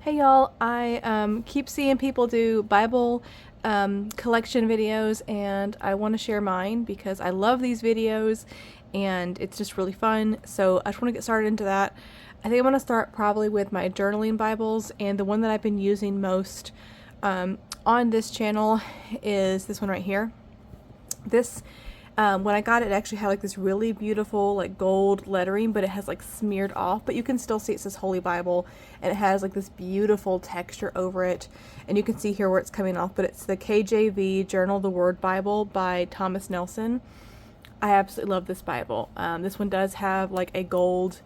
Hey y'all, I keep seeing people do Bible collection videos, and I want to share mine because I love these videos and it's just really fun. So I just want to get started into that. I think I'm going to start probably with my journaling Bibles, and the one that I've been using most on this channel is this one right here. This when I got it, it actually had like this really beautiful like gold lettering, but it has like smeared off, but you can still see it says Holy Bible, and it has like this beautiful texture over it, and you can see here where it's coming off, but it's the KJV Journal the Word Bible by Thomas Nelson. I absolutely love this Bible. This one does have like a gold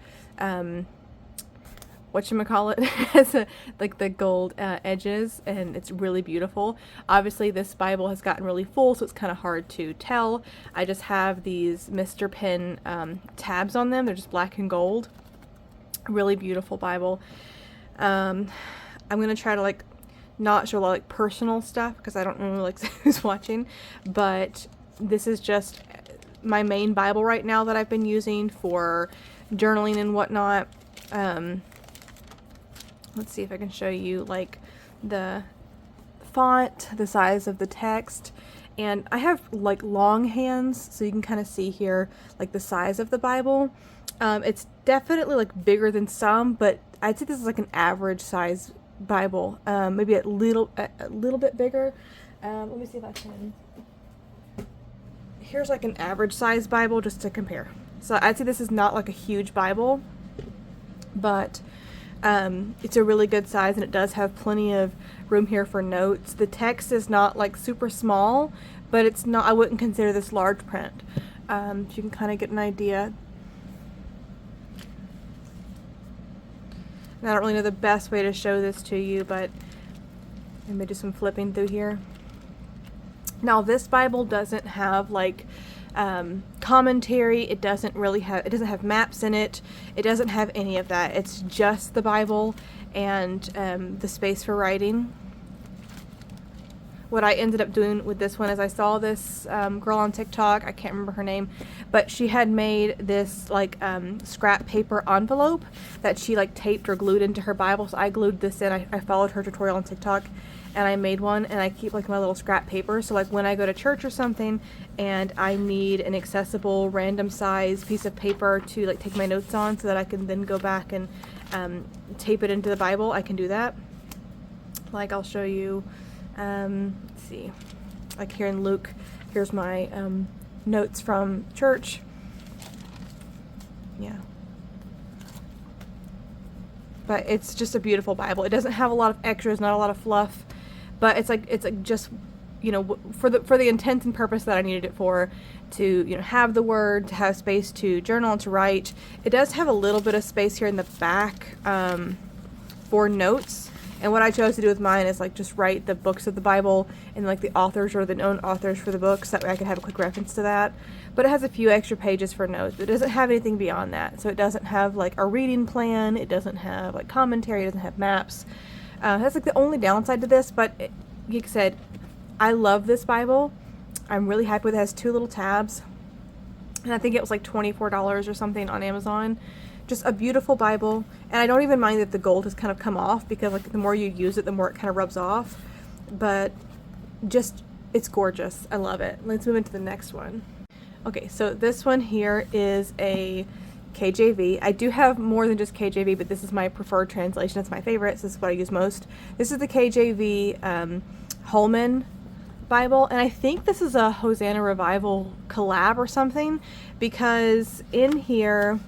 whatchamacallit, has like the gold edges, and it's really beautiful. Obviously this Bible has gotten really full, so it's kind of hard to tell. I just have these Mr. Pen tabs on them. They're just black and gold. Really beautiful Bible. I'm gonna try to like not show a lot of like personal stuff because I don't know like who's watching, but this is just my main Bible right now that I've been using for journaling and whatnot. Let's see if I can show you like the font, the size of the text, and I have like long hands, so you can kind of see here like the size of the Bible. It's definitely like bigger than some, but I'd say this is like an average size Bible, maybe a little bit bigger. Let me see if I can. Here's like an average size Bible just to compare. So I'd say this is not like a huge Bible, but it's a really good size, and it does have plenty of room here for notes. The text is not like super small, but it's not, I wouldn't consider this large print. So you can kind of get an idea. And I don't really know the best way to show this to you, but let me do some flipping through here. Now this Bible doesn't have like commentary. It doesn't have maps in it. It doesn't have any of that. It's just the Bible and the space for writing. What I ended up doing with this one is I saw this girl on TikTok, I can't remember her name, but she had made this like scrap paper envelope that she like taped or glued into her Bible. So I glued this in. I followed her tutorial on TikTok, and I made one, and I keep like my little scrap paper. So like when I go to church or something and I need an accessible random size piece of paper to like take my notes on so that I can then go back and tape it into the Bible, I can do that. Like I'll show you, let's see, like here in Luke, here's my notes from church. Yeah. But it's just a beautiful Bible. It doesn't have a lot of extras, not a lot of fluff, but it's like just, you know, for the intent and purpose that I needed it for, to, you know, have the word, to have space to journal and to write. It does have a little bit of space here in the back for notes. And what I chose to do with mine is like just write the books of the Bible and like the authors or the known authors for the books. That way I could have a quick reference to that. But it has a few extra pages for notes. It doesn't have anything beyond that. So it doesn't have like a reading plan. It doesn't have like commentary. It doesn't have maps. That's like the only downside to this. But like I said, I love this Bible. I'm really happy with it. It has two little tabs. And I think it was like $24 or something on Amazon. Just a beautiful Bible, and I don't even mind that the gold has kind of come off, because like the more you use it, the more it kind of rubs off. But just, it's gorgeous. I love it. Let's move into the next one. Okay, so this one here is a KJV. I do have more than just KJV, but this is my preferred translation. It's my favorite, so this is what I use most. This is the KJV Holman Bible, and I think this is a Hosanna Revival collab or something, because in here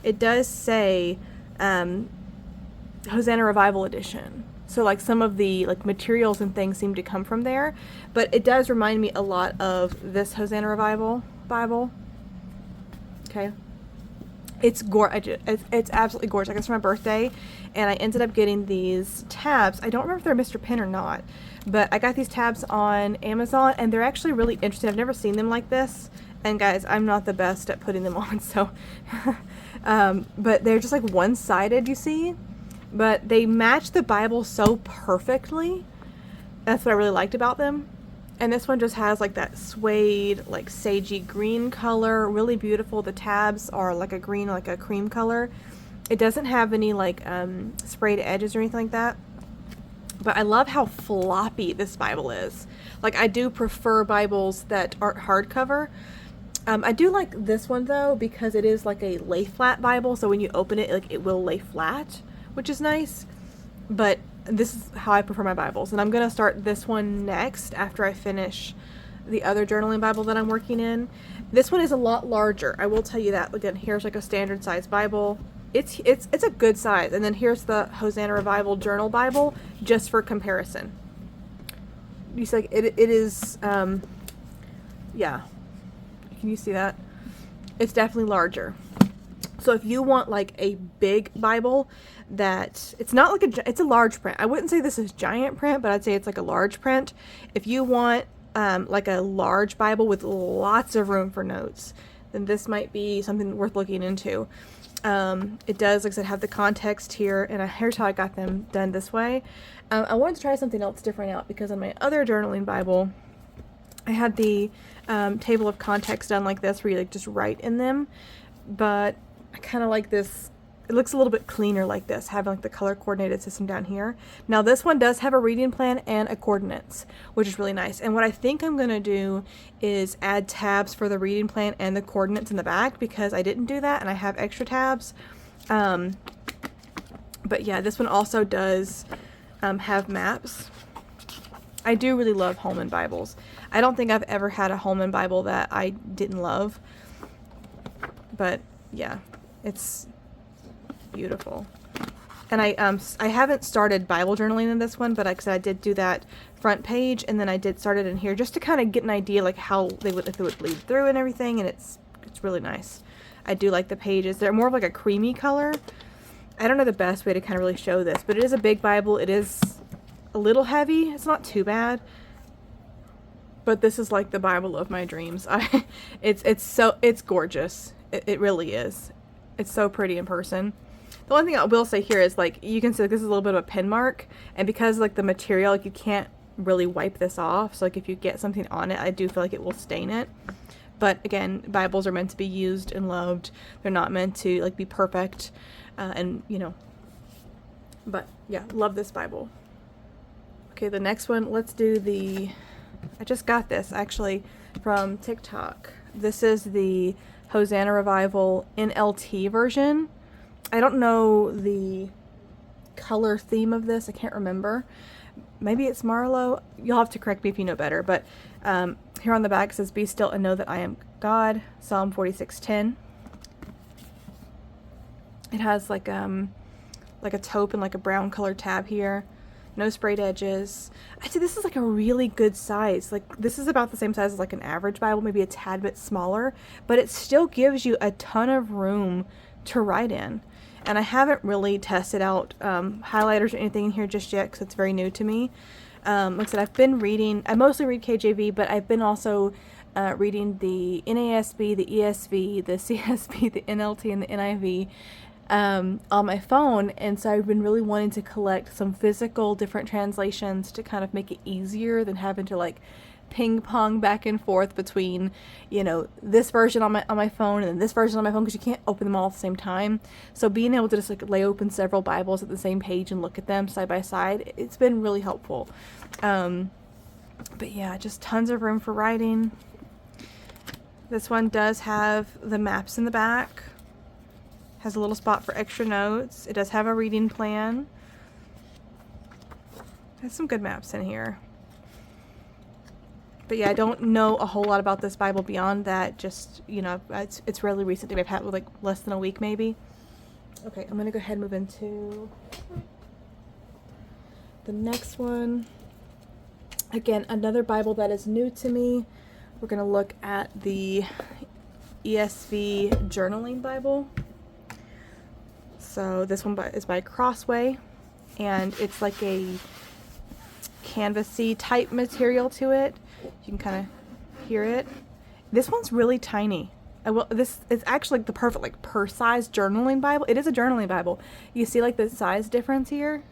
it does say Hosanna Revival Edition. So like some of the like materials and things seem to come from there, but it does remind me a lot of this Hosanna Revival Bible. Okay. It's gorgeous. It's absolutely gorgeous. I guess for my birthday, and I ended up getting these tabs. I don't remember if they're Mr. Pen or not, but I got these tabs on Amazon, and they're actually really interesting. I've never seen them like this, and guys, I'm not the best at putting them on, so but they're just like one-sided, you see, but they match the Bible so perfectly. That's what I really liked about them. And this one just has like that suede, like sagey green color, really beautiful. The tabs are like a green, like a cream color. It doesn't have any like sprayed edges or anything like that. But I love how floppy this Bible is. Like, I do prefer Bibles that aren't hardcover. I do like this one though, because it is like a lay flat Bible, so when you open it, like, it will lay flat, which is nice. But this is how I prefer my Bibles, and I'm gonna start this one next after I finish the other journaling Bible that I'm working in. This one is a lot larger, I will tell you that. Again, here's like a standard size Bible. It's a good size, and then here's the Hosanna Revival Journal Bible, just for comparison. You see, like, it is, yeah. Can you see that? It's definitely larger. So if you want like a big Bible that, it's not like it's a large print. I wouldn't say this is giant print, but I'd say it's like a large print. If you want like a large Bible with lots of room for notes, then this might be something worth looking into. It does, like I said, have the context here, and here's how I got them done this way. I wanted to try something else different out, because on my other journaling Bible, I had the table of context done like this, where you like just write in them, but I kind of like this. It looks a little bit cleaner like this, having like the color coordinated system down here. Now this one does have a reading plan and a coordinates, which is really nice. And what I think I'm going to do is add tabs for the reading plan and the coordinates in the back, because I didn't do that and I have extra tabs. But yeah, this one also does have maps. I do really love Holman Bibles. I don't think I've ever had a Holman Bible that I didn't love. But yeah, it's beautiful. And I haven't started Bible journaling in this one, but like I said, I did do that front page, and then I did start it in here just to kind of get an idea like how they would, if it would bleed through and everything, and it's really nice. I do like the pages. They're more of like a creamy color. I don't know the best way to kind of really show this, but it is a big Bible. It is a little heavy. It's not too bad. But this is like the Bible of my dreams. It's gorgeous. It really is. It's so pretty in person. The only thing I will say here is, like, you can see, like, this is a little bit of a pen mark, and because like the material, like, you can't really wipe this off. So like if you get something on it, I do feel like it will stain it. But again, Bibles are meant to be used and loved. They're not meant to like be perfect, and you know. But yeah, love this Bible. Okay, the next one, let's do the, I just got this actually from TikTok. This is the Hosanna Revival NLT version. I don't know the color theme of this. I can't remember. Maybe it's Marlowe. You'll have to correct me if you know better. But here on the back it says, "Be still and know that I am God." Psalm 46:10. It has like a taupe and like a brown colored tab here. No sprayed edges. I'd say this is like a really good size. Like, this is about the same size as like an average Bible, maybe a tad bit smaller, but it still gives you a ton of room to write in. And I haven't really tested out highlighters or anything in here just yet, because it's very new to me. Like I said, I've been reading, I mostly read KJV, but I've been also reading the NASB, the ESV, the CSB, the NLT, and the NIV on my phone. And so I've been really wanting to collect some physical different translations to kind of make it easier than having to like ping pong back and forth between, you know, this version on my phone and then this version on my phone, because you can't open them all at the same time. So being able to just like lay open several Bibles at the same page and look at them side by side, it's been really helpful. But yeah, just tons of room for writing. This one does have the maps in the back. Has a little spot for extra notes. It does have a reading plan. Has some good maps in here. But yeah, I don't know a whole lot about this Bible beyond that. Just, you know, it's really recent. I've had it like less than a week maybe. Okay, I'm going to go ahead and move into the next one. Again, another Bible that is new to me. We're going to look at the ESV Journaling Bible. So this one is by Crossway, and it's like a canvasy type material to it. You can kind of hear it. This one's really tiny. This is actually like the perfect like per size journaling Bible. It is a journaling Bible. You see like the size difference here?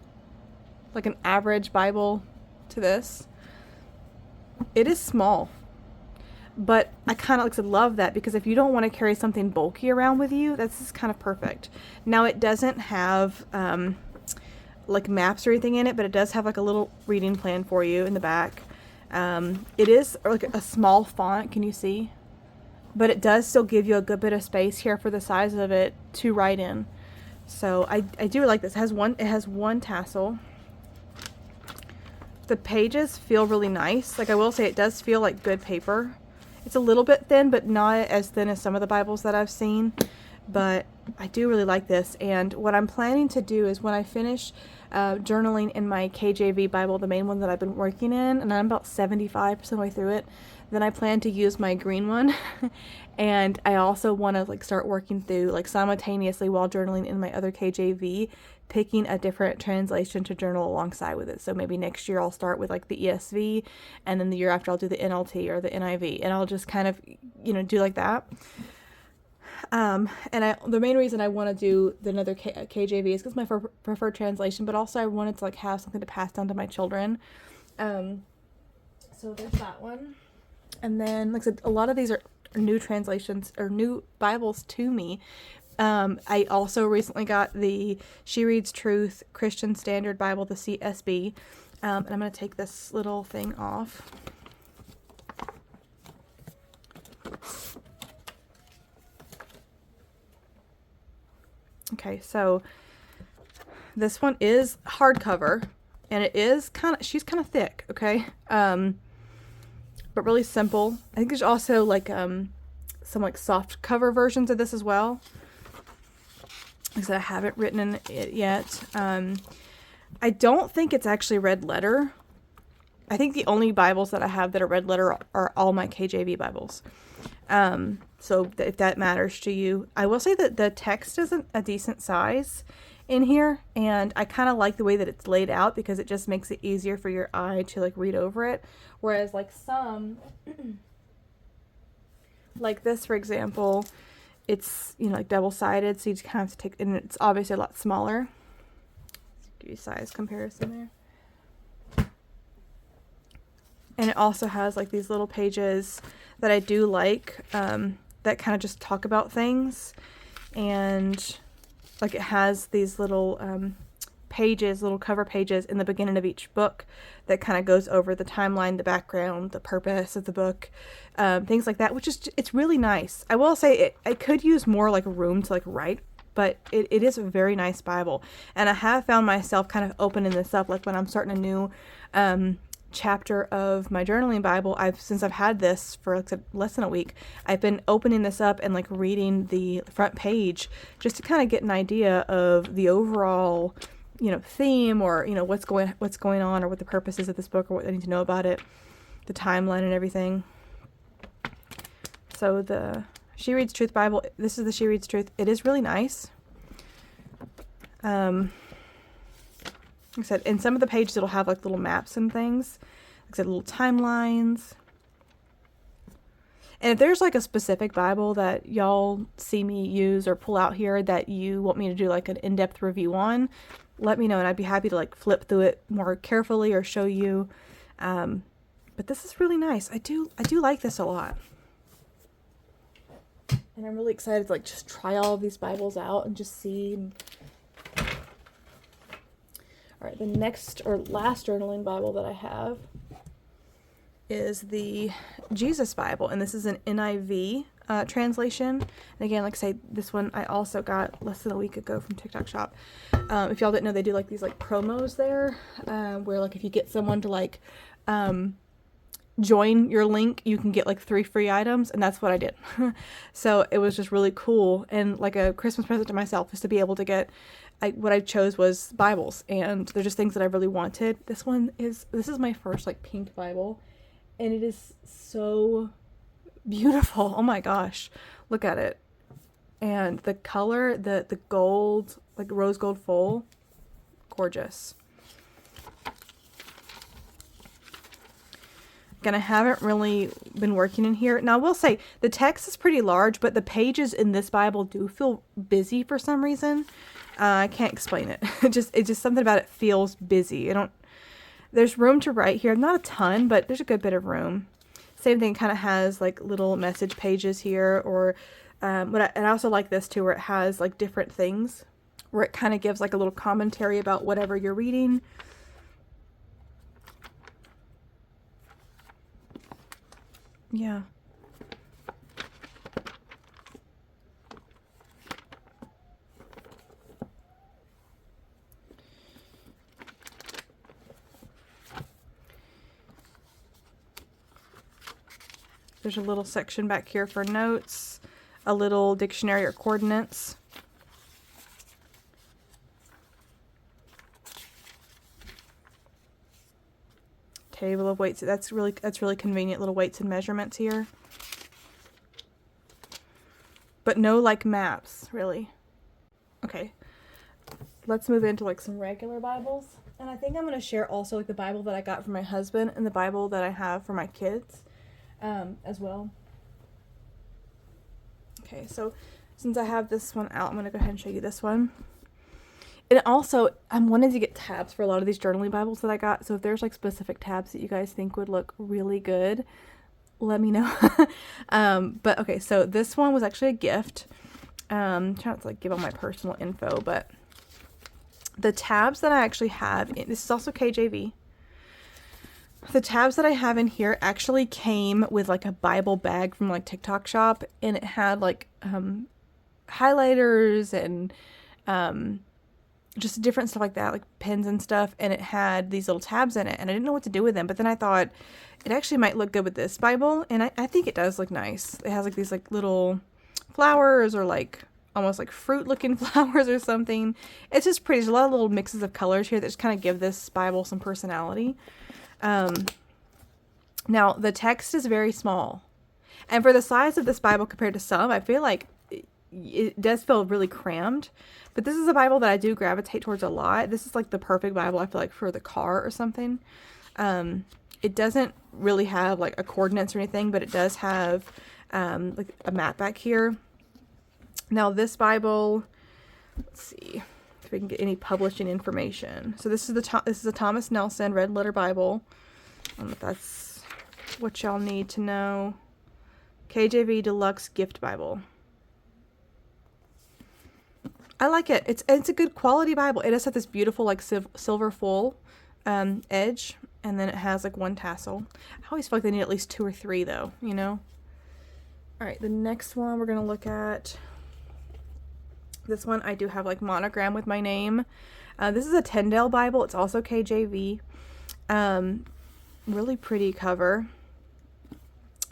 Like an average Bible to this. It is small. But I kind of love that, because if you don't want to carry something bulky around with you, this is kind of perfect. Now, it doesn't have like maps or anything in it, but it does have like a little reading plan for you in the back. It is like a small font, can you see? But it does still give you a good bit of space here for the size of it to write in. So I do like this. It has one tassel. The pages feel really nice. Like, I will say, it does feel like good paper. It's a little bit thin, but not as thin as some of the Bibles that I've seen. But I do really like this. And what I'm planning to do is, when I finish journaling in my KJV Bible, the main one that I've been working in, and I'm about 75% of the way through it, then I plan to use my green one. And I also want to like start working through, like, simultaneously while journaling in my other KJV, picking a different translation to journal alongside with it. So maybe next year I'll start with like the ESV, and then the year after I'll do the NLT or the NIV, and I'll just kind of, do like that. And the main reason I want to do another KJV is because my preferred translation, but also I wanted to like have something to pass down to my children. So there's that one. And then, like I said, a lot of these are new translations or new Bibles to me. I also recently got the She Reads Truth Christian Standard Bible, the CSB. And I'm going to take this little thing off. Okay, so this one is hardcover, and she's kind of thick, okay? But really simple. I think there's also like some like soft cover versions of this as well. Like I said, I haven't written in it yet. I don't think it's actually red letter. I think the only Bibles that I have that are red letter are all my KJV Bibles. So if that matters to you, I will say that the text is a decent size in here, and I kind of like the way that it's laid out, because it just makes it easier for your eye to like read over it. Whereas like some, like this, for example, it's, like double-sided, so you just kind of have to take, and it's obviously a lot smaller. Let's give you a size comparison there. And it also has like these little pages that I do like, that kind of just talk about things. And like, it has these little little cover pages in the beginning of each book that kind of goes over the timeline, the background, the purpose of the book, things like that, which is, it's really nice. I will say I could use more like room to like write, but it is a very nice Bible. And I have found myself kind of opening this up, like when I'm starting a new chapter of my journaling Bible. Since I've had this for like less than a week, I've been opening this up and like reading the front page just to kind of get an idea of the overall theme, or what's going on, or what the purpose is of this book, or what I need to know about it, the timeline and everything. So the She Reads Truth Bible, this is the She Reads Truth. It is really nice. Like I said, in some of the pages it'll have like little maps and things. Like I said, little timelines. And if there's like a specific Bible that y'all see me use or pull out here that you want me to do like an in-depth review on, let me know, and I'd be happy to like flip through it more carefully or show you. But this is really nice. I do like this a lot. And I'm really excited to like just try all of these Bibles out and just see. All right, the next or last journaling Bible that I have is the Jesus Bible, and this is an NIV translation. And again, like I say, this one I also got less than a week ago from TikTok Shop. If y'all didn't know, they do like these like promos there, where like if you get someone to like join your link, you can get like 3 free items, and that's what I did. So it was just really cool, and like a Christmas present to myself is to be able to get. What I chose was Bibles, and they're just things that I really wanted. This is my first like pink Bible, and it is so beautiful. Oh my gosh, look at it. And the color, the gold, like rose gold foil, gorgeous. Again, I haven't really been working in here. Now, I will say the text is pretty large, but the pages in this Bible do feel busy for some reason. I can't explain it. It's just something about it feels busy. There's room to write here. Not a ton, but there's a good bit of room. Same thing, kind of has like little message pages here, or and I also like this too, where it has like different things, where it kind of gives like a little commentary about whatever you're reading. Yeah. There's a little section back here for notes, a little dictionary or coordinates. Table of weights. That's really convenient, little weights and measurements here. But no like maps, really. Okay. Let's move into like some regular Bibles. And I think I'm going to share also like the Bible that I got from my husband and the Bible that I have for my kids. As well. Okay, so since I have this one out, I'm going to go ahead and show you this one. And also, I'm wanting to get tabs for a lot of these journaling Bibles that I got. So if there's like specific tabs that you guys think would look really good, let me know. But okay, so this one was actually a gift. I'm trying to like give all my personal info, but the tabs that I actually have, this is also KJV. The tabs that I have in here actually came with like a Bible bag from like TikTok shop, and it had like highlighters and just different stuff like that, like pens and stuff, and it had these little tabs in it, and I didn't know what to do with them, but then I thought it actually might look good with this Bible, and I think it does look nice. It has like these like little flowers, or like almost like fruit looking flowers or something. It's just pretty. There's a lot of little mixes of colors here that just kind of give this Bible some personality. Now the text is very small, and for the size of this Bible compared to some, I feel like it does feel really crammed, but this is a Bible that I do gravitate towards a lot. This is like the perfect Bible, I feel like, for the car or something. It doesn't really have like a coordinates or anything, but it does have like a map back here. Now this Bible, let's see if we can get any publishing information. So this is a Thomas Nelson Red Letter Bible. I don't know if that's what y'all need to know. KJV Deluxe Gift Bible. I like it. It's a good quality Bible. It does have this beautiful like silver full edge, and then it has like one tassel. I always feel like they need at least 2 or 3 though, you know. All right, the next one we're gonna look at. This one I do have like monogram with my name. This is a Tyndale Bible. It's also KJV. Really pretty cover.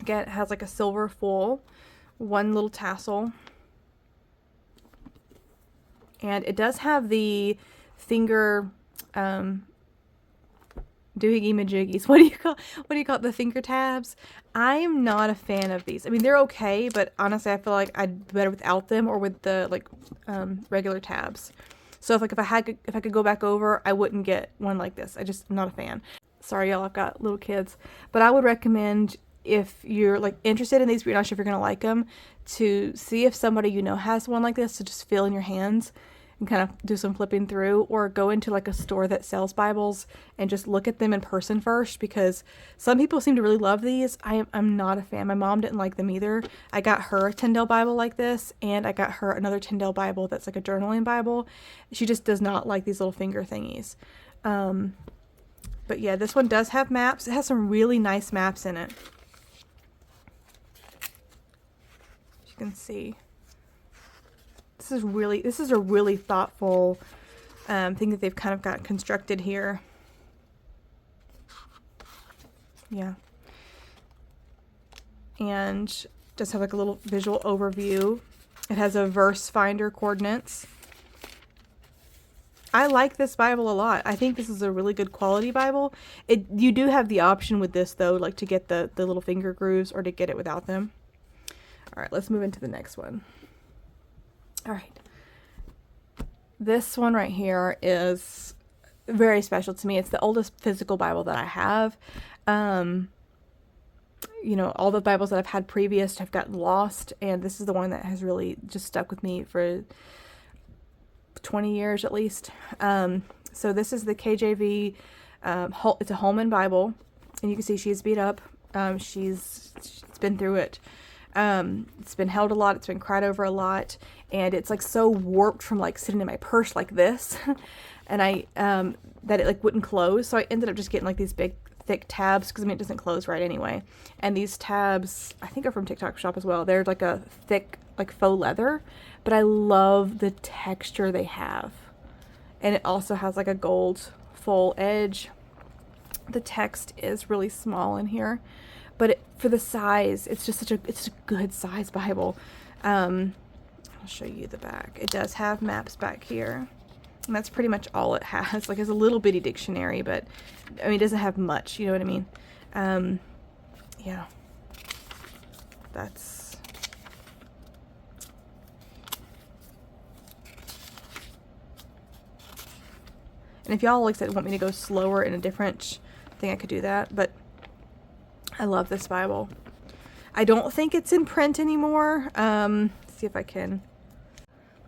Again, it has like a silver full, one little tassel. And it does have the finger doohickey-majiggies. What do you call it? The finger tabs? I am not a fan of these. I mean, they're okay, but honestly, I feel like I'd be better without them, or with the like regular tabs. So if I could go back over, I wouldn't get one like this. I'm not a fan. Sorry, y'all, I've got little kids, but I would recommend, if you're like interested in these, but you're not sure if you're gonna like them, to see if somebody you know has one like this, to just feel in your hands and kind of do some flipping through, or go into like a store that sells Bibles and just look at them in person first, because some people seem to really love these. I'm not a fan. My mom didn't like them either. I got her a Tyndale Bible like this, and I got her another Tyndale Bible that's like a journaling Bible. She just does not like these little finger thingies. But yeah, this one does have maps. It has some really nice maps in it. As you can see. This is a really thoughtful thing that they've kind of got constructed here. Yeah. And just have like a little visual overview. It has a verse finder coordinates. I like this Bible a lot. I think this is a really good quality Bible. You do have the option with this though, like to get the little finger grooves, or to get it without them. All right, let's move into the next one. All right. This one right here is very special to me. It's the oldest physical Bible that I have. You know, all the Bibles that I've had previous have gotten lost, and this is the one that has really just stuck with me for 20 years at least. So this is the KJV, it's a Holman Bible, and you can see she's beat up. She's been through it. It's been held a lot. It's been cried over a lot. And it's like so warped from like sitting in my purse like this. And that it like wouldn't close. So I ended up just getting like these big thick tabs, because I mean it doesn't close right anyway. And these tabs, I think, are from TikTok Shop as well. They're like a thick like faux leather, but I love the texture they have. And it also has like a gold full edge. The text is really small in here, but for the size, it's just it's a good size Bible. I'll show you the back. It does have maps back here. And that's pretty much all it has. Like, it's a little bitty dictionary, but I mean, it doesn't have much, you know what I mean? Yeah. That's... And if y'all, like I said, want me to go slower in a different thing, I could do that, but I love this Bible. I don't think it's in print anymore. Let's see if I can...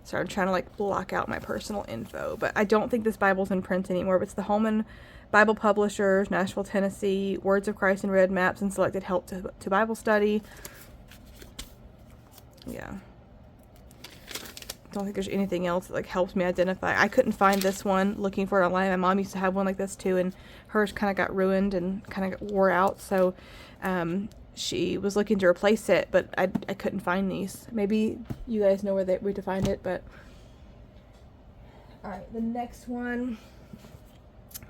Sorry, I'm trying to like block out my personal info, but I don't think this Bible's in print anymore. But it's the Holman Bible Publishers, Nashville, Tennessee, Words of Christ in Red, Maps and Selected Help to Bible Study. Yeah. Don't think there's anything else that like helps me identify. I couldn't find this one looking for it online. My mom used to have one like this too, and hers kind of got ruined and kind of wore out. So, she was looking to replace it, but I couldn't find these. Maybe you guys know where to find it, but... Alright, the next one.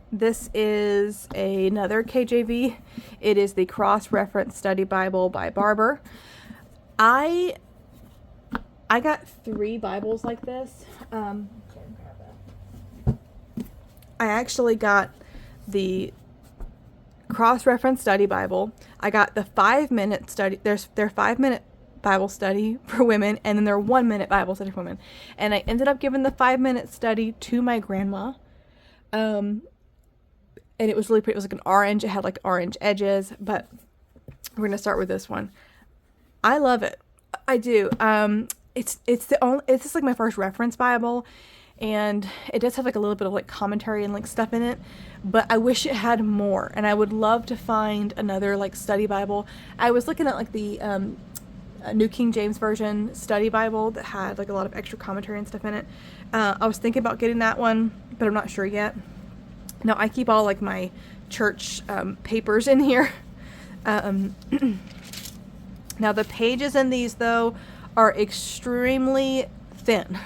This is another KJV. It is the Cross-Reference Study Bible by Barbour. I got 3 Bibles like this. I actually got the Cross-Reference Study Bible. I got the 5-minute study. There's their 5-minute Bible study for women, and then their 1-minute Bible study for women. And I ended up giving the 5-minute study to my grandma. And it was really pretty. It was like an orange. It had like orange edges, but we're gonna start with this one. I love it. I do. It's just like my first reference Bible. And it does have like a little bit of like commentary and like stuff in it, but I wish it had more. And I would love to find another like study Bible. I was looking at like the New King James Version study Bible that had like a lot of extra commentary and stuff in it. I was thinking about getting that one, but I'm not sure yet. Now I keep all like my church papers in here. Now the pages in these though are extremely thin.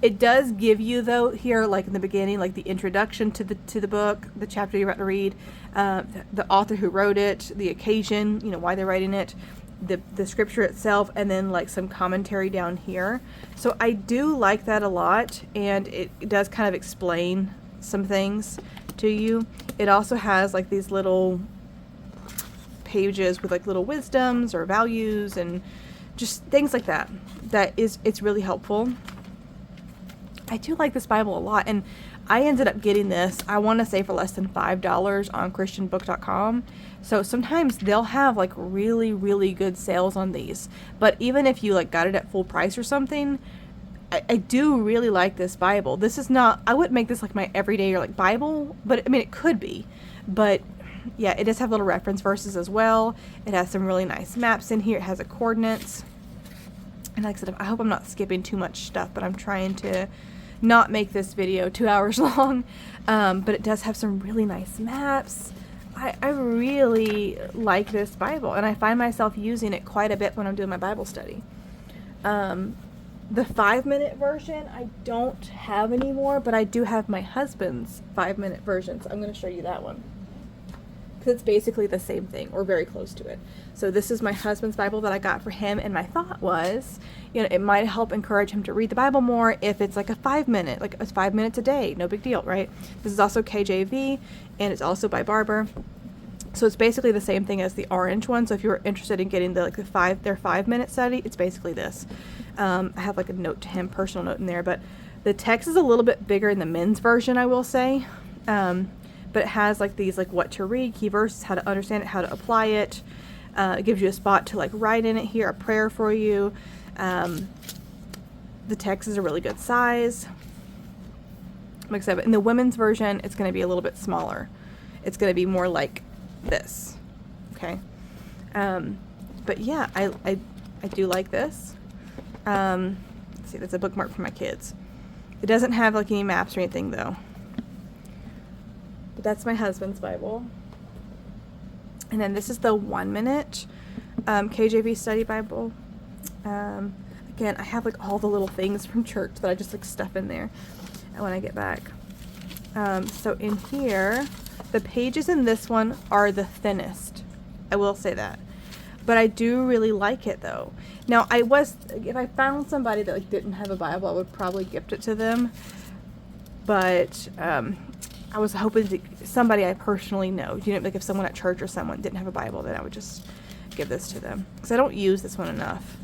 It does give you though here, like in the beginning, like the introduction to the book, the chapter you're about to read, the author who wrote it, the occasion, you know, why they're writing it, the scripture itself, and then like some commentary down here. So I do like that a lot, and it does kind of explain some things to you. It also has like these little pages with like little wisdoms or values and just things like that. It's really helpful. I do like this Bible a lot, and I ended up getting this, I want to say, for less than $5 on christianbook.com. So sometimes they'll have like really, really good sales on these. But even if you like got it at full price or something, I do really like this Bible. This is not, I wouldn't make this like my everyday or like Bible, but I mean, it could be. But yeah, it does have little reference verses as well. It has some really nice maps in here. It has the coordinates. And like I said, I hope I'm not skipping too much stuff, but I'm trying to not make this video 2 hours long. But it does have some really nice maps. I really like this Bible, and I find myself using it quite a bit when I'm doing my Bible study. The 5-minute version I don't have anymore, but I do have my husband's 5-minute version, so I'm going to show you that one. Because it's basically the same thing, or very close to it. So this is my husband's Bible that I got for him, and my thought was, you know, it might help encourage him to read the Bible more if it's like a 5-minute, like it's 5 minutes a day, no big deal, right? This is also KJV, and it's also by Barbour. So it's basically the same thing as the orange one. So if you're interested in getting their 5-minute study, it's basically this. I have like a note to him, personal note in there, but the text is a little bit bigger in the men's version, I will say. But it has like these like what to read, key verses, how to understand it, how to apply it. It gives you a spot to like write in it here, a prayer for you. The text is a really good size. Like I said, but in the women's version, it's going to be a little bit smaller. It's going to be more like this. Okay. But yeah, I do like this. Let's see, that's a bookmark for my kids. It doesn't have like any maps or anything though. But that's my husband's Bible. And then this is the 1 minute KJV study Bible. Again, I have like all the little things from church that I just like stuff in there when I get back. So in here, the pages in this one are the thinnest. I will say that. But I do really like it though. Now if I found somebody that like didn't have a Bible, I would probably gift it to them. But I was hoping to somebody I personally know. You know, like if someone at church or someone didn't have a Bible, then I would just give this to them. Because I don't use this one enough.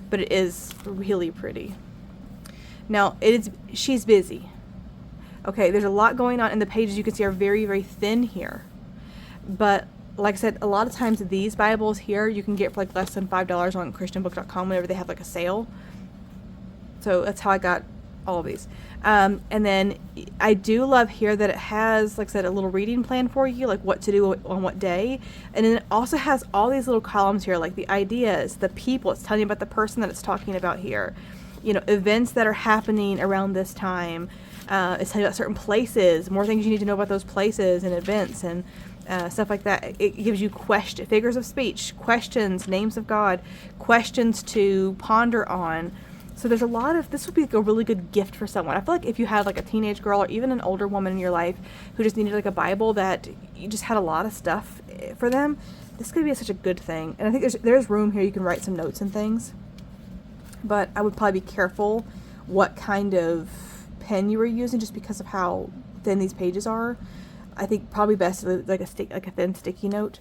But it is really pretty. Now, she's busy. Okay, there's a lot going on, and the pages you can see are very, very thin here. But like I said, a lot of times these Bibles here you can get for like less than $5 on christianbook.com whenever they have like a sale. So that's how I got all of these. And then I do love here that it has, like I said, a little reading plan for you, like what to do on what day. And then it also has all these little columns here, like the ideas, the people. It's telling you about the person that it's talking about here. You know, events that are happening around this time. It's telling you about certain places, more things you need to know about those places and events and stuff like that. It gives you figures of speech, questions, names of God, questions to ponder on. So there's a lot of, this would be like a really good gift for someone. I feel like if you had like a teenage girl or even an older woman in your life who just needed like a Bible that you just had a lot of stuff for them, this could be such a good thing. And I think there's room here you can write some notes and things. But I would probably be careful what kind of pen you were using just because of how thin these pages are. I think probably best like a thin sticky note.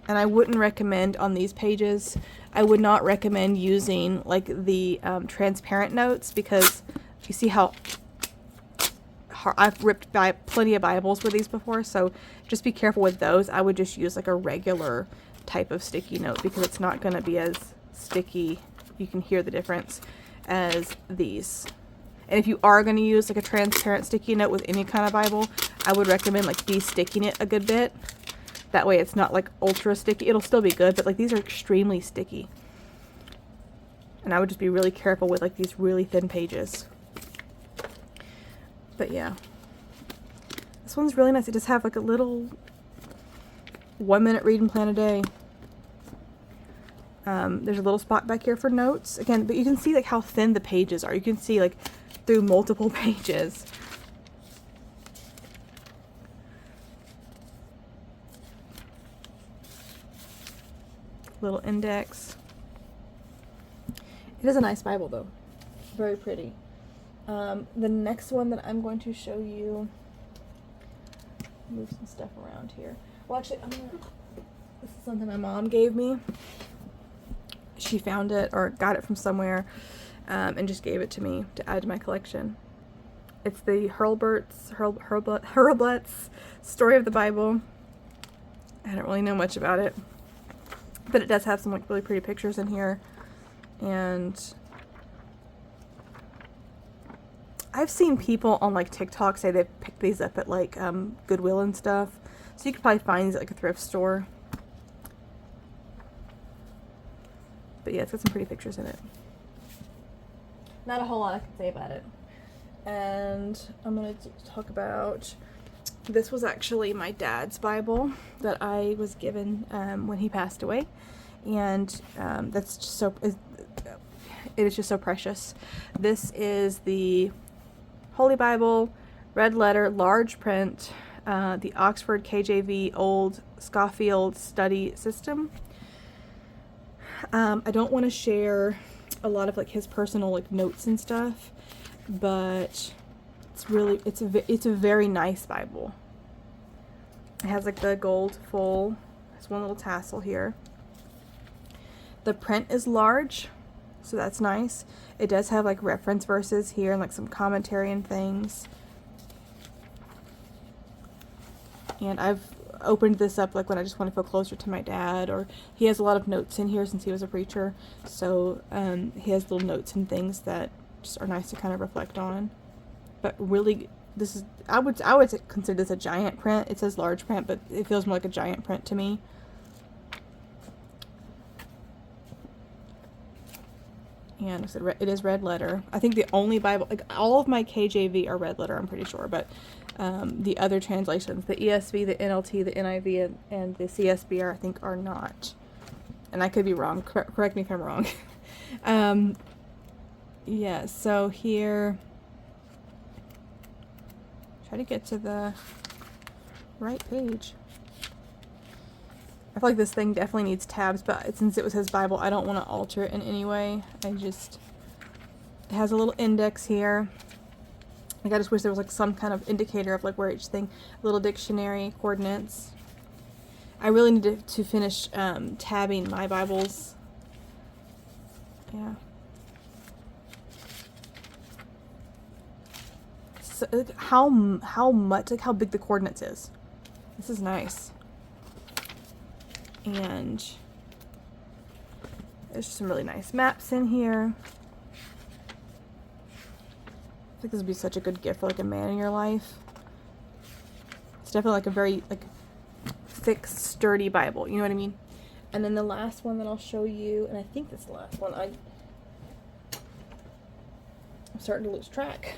And I wouldn't recommend on these pages, I would not recommend using like the transparent notes, because you see how I've ripped by plenty of Bibles with these before, so just be careful with those. I would just use like a regular type of sticky note because it's not going to be as sticky, you can hear the difference, as these. And if you are going to use like a transparent sticky note with any kind of Bible, I would recommend like de-sticking it a good bit. That way it's not like ultra sticky. It'll still be good, but like these are extremely sticky. And I would just be really careful with like these really thin pages. But yeah. This one's really nice. It just have like a little 1 minute reading plan a day. There's a little spot back here for notes. Again, but you can see like how thin the pages are. You can see like through multiple pages. Little index. It is a nice Bible though. Very pretty. The next one that I'm going to show you, move some stuff around here. Well, actually, this is something my mom gave me. She found it or got it from somewhere and just gave it to me to add to my collection. It's the Hurlbut's Story of the Bible. I don't really know much about it, but it does have some like really pretty pictures in here. And I've seen people on like TikTok say they've picked these up at like Goodwill and stuff. So you could probably find these at like a thrift store. But yeah, it's got some pretty pictures in it. Not a whole lot I can say about it. And I'm going to talk about, this was actually my dad's Bible that I was given when he passed away. And that's just so, it is just so precious. This is the Holy Bible, red letter, large print, the Oxford KJV Old Scofield Study System. I don't want to share a lot of like his personal like notes and stuff, but it's a very nice Bible. It has like the gold full. There's one little tassel here. The print is large, so that's nice. It does have like reference verses here and like some commentary and things. And I've opened this up like when I just want to feel closer to my dad, or he has a lot of notes in here since he was a preacher, so he has little notes and things that just are nice to kind of reflect on. But really, this is, I would consider this a giant print. It says large print, but it feels more like a giant print to me. And it is red letter. I think the only Bible, like all of my KJV are red letter, I'm pretty sure, but the other translations, the ESV, the NLT, the NIV, and the CSB I think are not. And I could be wrong. Correct me if I'm wrong. Yeah, so here, try to get to the right page. I feel like this thing definitely needs tabs, but since it was his Bible, I don't want to alter it in any way. It has a little index here. Like, I just wish there was like some kind of indicator of like where each thing, little dictionary, coordinates. I really need to finish tabbing my Bibles. Yeah. So, like, how much, like how big the coordinates is. This is nice. And there's some really nice maps in here. I think this would be such a good gift for like a man in your life. It's definitely like a very like thick, sturdy Bible, you know what I mean? And then the last one that I'll show you, and I think this is the last one, I'm starting to lose track.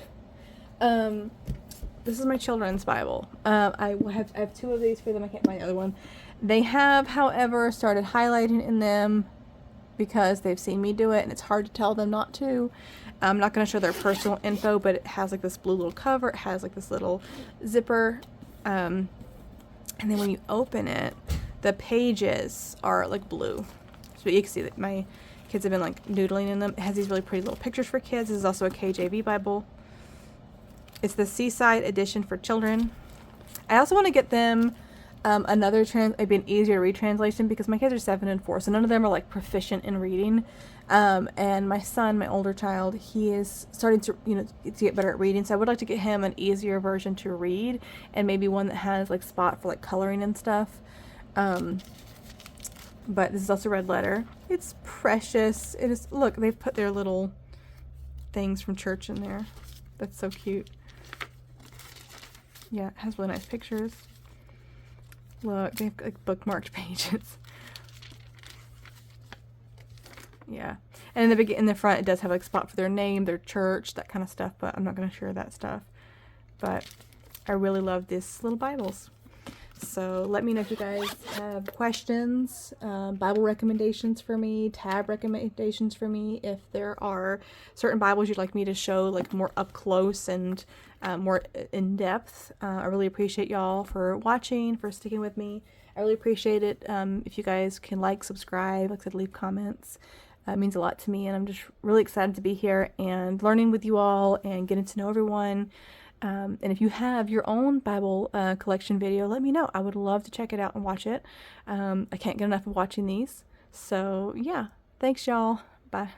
This is my children's Bible. I have two of these for them. I can't find the other one. They have, however, started highlighting in them because they've seen me do it, and it's hard to tell them not to. I'm not going to show their personal info, but it has like this blue little cover. It has like this little zipper. And then when you open it, the pages are like blue. So you can see that my kids have been like doodling in them. It has these really pretty little pictures for kids. This is also a KJV Bible. It's the Seaside edition for children. I also want to get them another maybe an easier read translation, because my kids are 7 and 4, so none of them are like proficient in reading. And my son, my older child, he is starting to get better at reading, so I would like to get him an easier version to read, and maybe one that has like spot for like coloring and stuff. But this is also red letter. It's precious. It is. Look, they've put their little things from church in there. That's so cute. Yeah, it has really nice pictures. Look, they have like bookmarked pages. Yeah, and in the front, it does have like spot for their name, their church, that kind of stuff. But I'm not going to share that stuff. But I really love these little Bibles. So let me know if you guys have questions, Bible recommendations for me, tab recommendations for me. If there are certain Bibles you'd like me to show like more up close and more in depth, I really appreciate y'all for watching, for sticking with me. I really appreciate it. If you guys can like, subscribe, like I said, leave comments. It means a lot to me, and I'm just really excited to be here and learning with you all and getting to know everyone. And if you have your own Bible collection video, let me know. I would love to check it out and watch it. I can't get enough of watching these. So, yeah. Thanks, y'all. Bye.